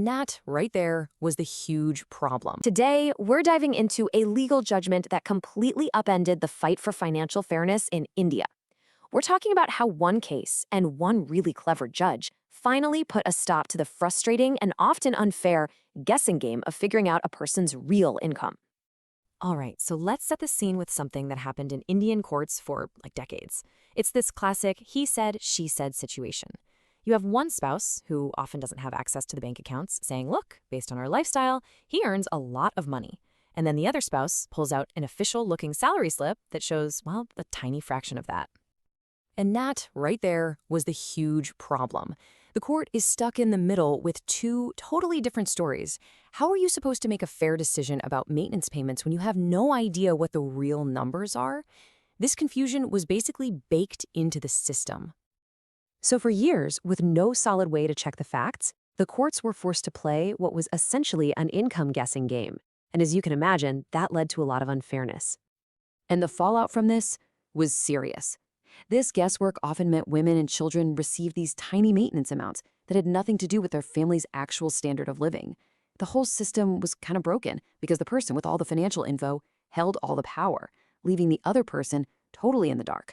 that, right there, was the huge problem. Today, we're diving into a legal judgment that completely upended the fight for financial fairness in India. We're talking about how one case and one really clever judge finally put a stop to the frustrating and often unfair guessing game of figuring out a person's real income. All right, so let's set the scene with something that happened in Indian courts for decades. It's this classic he said, she said situation. You have one spouse, who often doesn't have access to the bank accounts, saying, look, based on our lifestyle, he earns a lot of money. And then the other spouse pulls out an official-looking salary slip that shows, well, a tiny fraction of that. And that, right there, was the huge problem. The court is stuck in the middle with two totally different stories. How are you supposed to make a fair decision about maintenance payments when you have no idea what the real numbers are? This confusion was basically baked into the system. So for years, with no solid way to check the facts, the courts were forced to play what was essentially an income guessing game. And as you can imagine, that led to a lot of unfairness. And the fallout from this was serious. This guesswork often meant women and children received these tiny maintenance amounts that had nothing to do with their family's actual standard of living. The whole system was kind of broken because the person with all the financial info held all the power, leaving the other person totally in the dark.